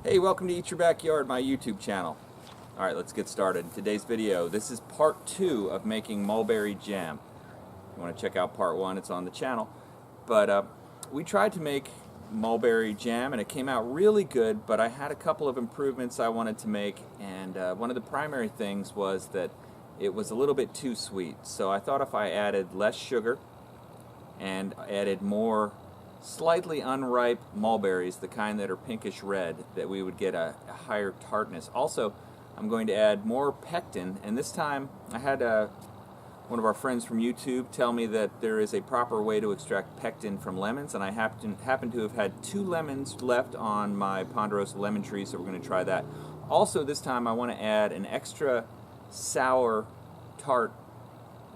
Hey, welcome to Eat Your Backyard, my YouTube channel. Alright, let's get started. In today's video, this is part 2 of making mulberry jam. If you want to check out part 1, it's on the channel. But we tried to make mulberry jam and it came out really good, but I had a couple of improvements I wanted to make, and one of the primary things was that it was a little bit too sweet. So I thought if I added less sugar and added more slightly unripe mulberries, the kind that are pinkish red, that we would get a higher tartness. Also, I'm going to add more pectin, and this time I had one of our friends from YouTube tell me that there is a proper way to extract pectin from lemons, and I happen to have had 2 lemons left on my ponderosa lemon tree, so we're going to try that. Also, this time I want to add an extra sour tart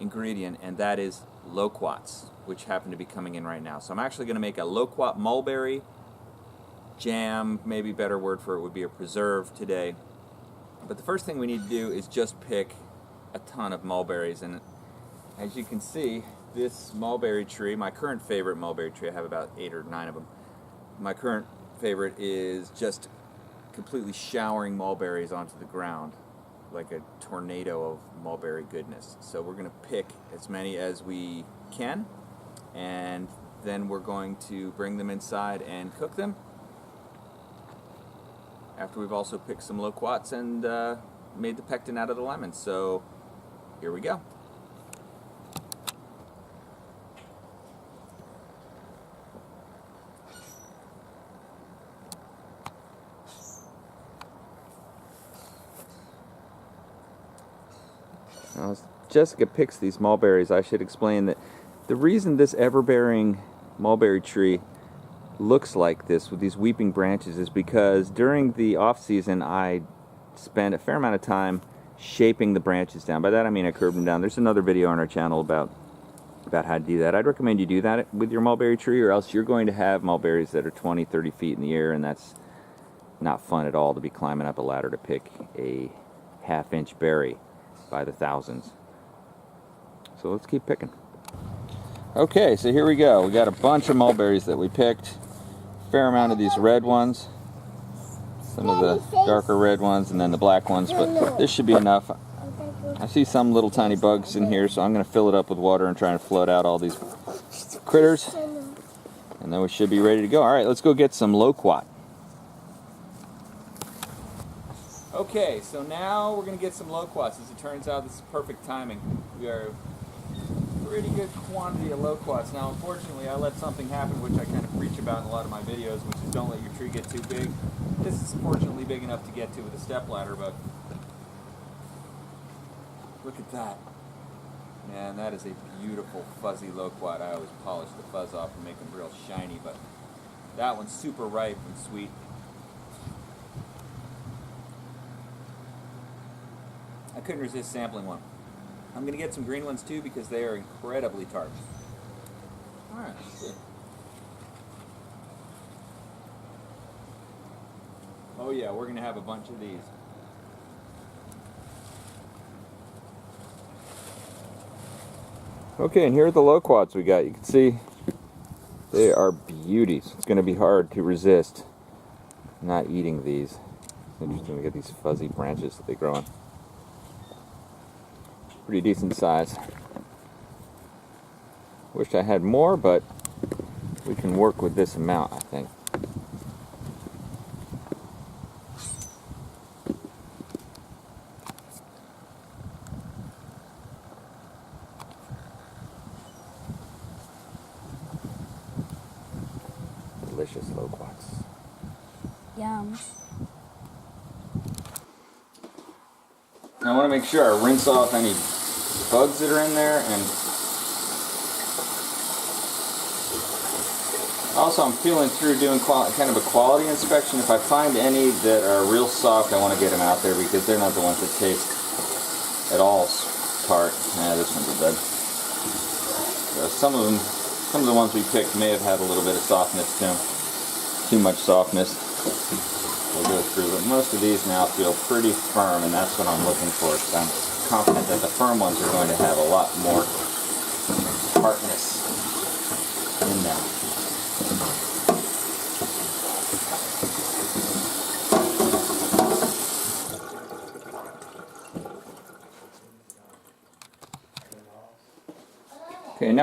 ingredient, and that is Loqouts, which happen to be coming in right now. So I'm actually going to make a Loqout mulberry jam, maybe a better word for it would be a preserve today. But the first thing we need to do is just pick a ton of mulberries, and as you can see, this mulberry tree, my current favorite mulberry tree, I have about 8 or 9 of them. My current favorite is just completely showering mulberries onto the ground like a tornado of mulberry goodness. So we're going to pick as many as we can, and then we're going to bring them inside and cook them after we've also picked some Loqouts and made the pectin out of the lemons. So here we go. Now, as Jessica picks these mulberries, I should explain that the reason this ever-bearing mulberry tree looks like this with these weeping branches is because during the off-season I spent a fair amount of time shaping the branches down. By that I mean I curved them down. There's another video on our channel about how to do that. I'd recommend you do that with your mulberry tree, or else you're going to have mulberries that are 20, 30 feet in the air, and that's not fun at all to be climbing up a ladder to pick a half-inch berry by the thousands. So let's keep picking. Okay, so here we go. We got a bunch of mulberries that we picked. Fair amount of these red ones, some of the darker red ones, and then the black ones, but this should be enough. I see some little tiny bugs in here, so I'm going to fill it up with water and try and float out all these critters, and then we should be ready to go. Alright, let's go get some Loqout. Okay, so now we're going to get some Loqouts. As it turns out, this is perfect timing. We are a pretty good quantity of Loqouts. Now, unfortunately, I let something happen which I kind of preach about in a lot of my videos, which is don't let your tree get too big. This is fortunately big enough to get to with a stepladder, but look at that. Man, that is a beautiful fuzzy Loqout. I always polish the fuzz off and make them real shiny, but that one's super ripe and sweet. I couldn't resist sampling one. I'm going to get some green ones too because they are incredibly tart. Alright, let's see. Oh yeah, we're going to have a bunch of these. Okay, and here are the Loqouts we got. You can see they are beauties. It's going to be hard to resist not eating these. It's interesting, we get these fuzzy branches that they grow on. Pretty decent size. Wish I had more, but we can work with this amount, I think. Delicious Loqouts. Yum. I want to make sure I rinse off any bugs that are in there, and also I'm feeling through doing kind of a quality inspection. If I find any that are real soft, I want to get them out there because they're not the ones that taste at all tart. This one's a dud. Some of the ones we picked may have had a little bit of softness to them. Too much softness. We'll go through, but most of these now feel pretty firm, and that's what I'm looking for. So I'm confident that the firm ones are going to have a lot more tartness in them.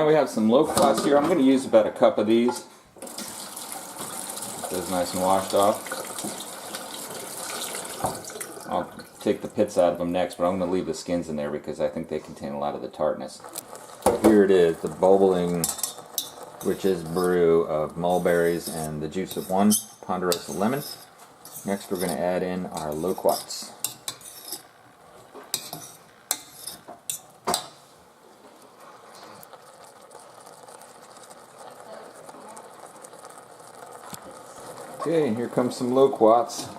now we have some Loqouts here. I'm going to use about a cup of these. Those nice and washed off. I'll take the pits out of them next, but I'm going to leave the skins in there because I think they contain a lot of the tartness. Here it is, the bubbling, richest brew of mulberries and the juice of 1 ponderosa lemon. Next we're going to add in our Loqouts. Okay, and here comes some Loqouts.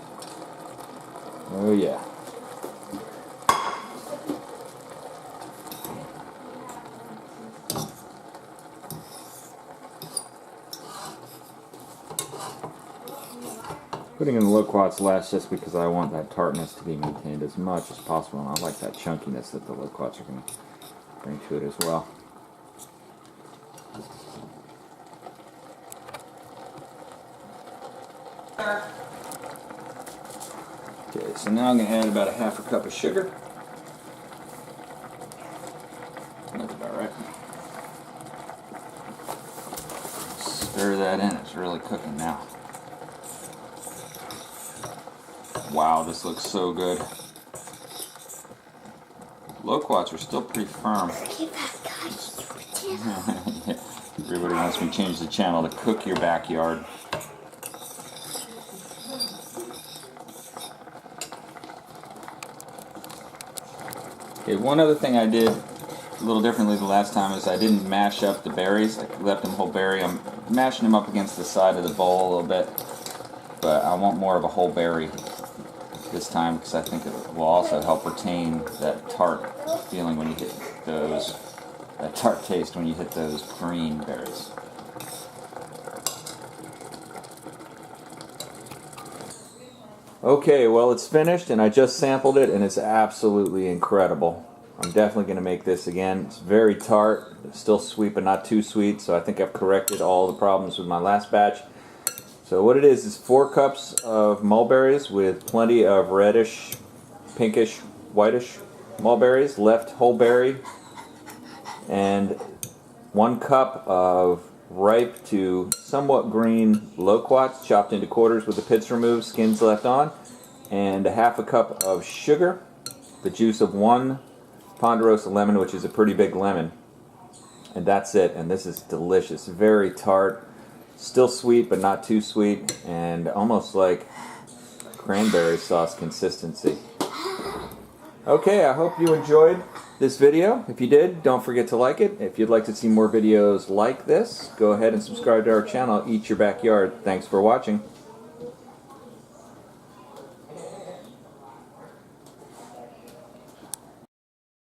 Oh yeah. Putting in the Loqouts last just because I want that tartness to be maintained as much as possible, and I like that chunkiness that the Loqouts are going to bring to it as well. Okay, so now I'm going to add about a half a cup of sugar. That's about right. Stir that in, it's really cooking now. Wow, this looks so good. Loqouts are still pretty firm. Everybody wants me to change the channel to Cook Your Backyard. Okay, one other thing I did a little differently the last time is I didn't mash up the berries. I left them whole berry. I'm mashing them up against the side of the bowl a little bit, but I want more of a whole berry this time because I think it will also help retain that tart feeling when you hit those, that tart taste when you hit those green berries. Okay, well it's finished and I just sampled it and it's absolutely incredible. I'm definitely going to make this again. It's very tart, it's still sweet but not too sweet, so I think I've corrected all the problems with my last batch. So what it is 4 cups of mulberries with plenty of reddish, pinkish, whitish mulberries, left whole berry, and 1 cup of ripe to somewhat green Loqouts chopped into quarters with the pits removed, skins left on, and a half a cup of sugar, the juice of 1 ponderosa lemon, which is a pretty big lemon, and that's it. And this is delicious, very tart, still sweet but not too sweet, and almost like cranberry sauce consistency. Okay, I hope you enjoyed this video. If you did, don't forget to like it. If you'd like to see more videos like this, go ahead and subscribe to our channel, Eat Your Backyard. Thanks for watching.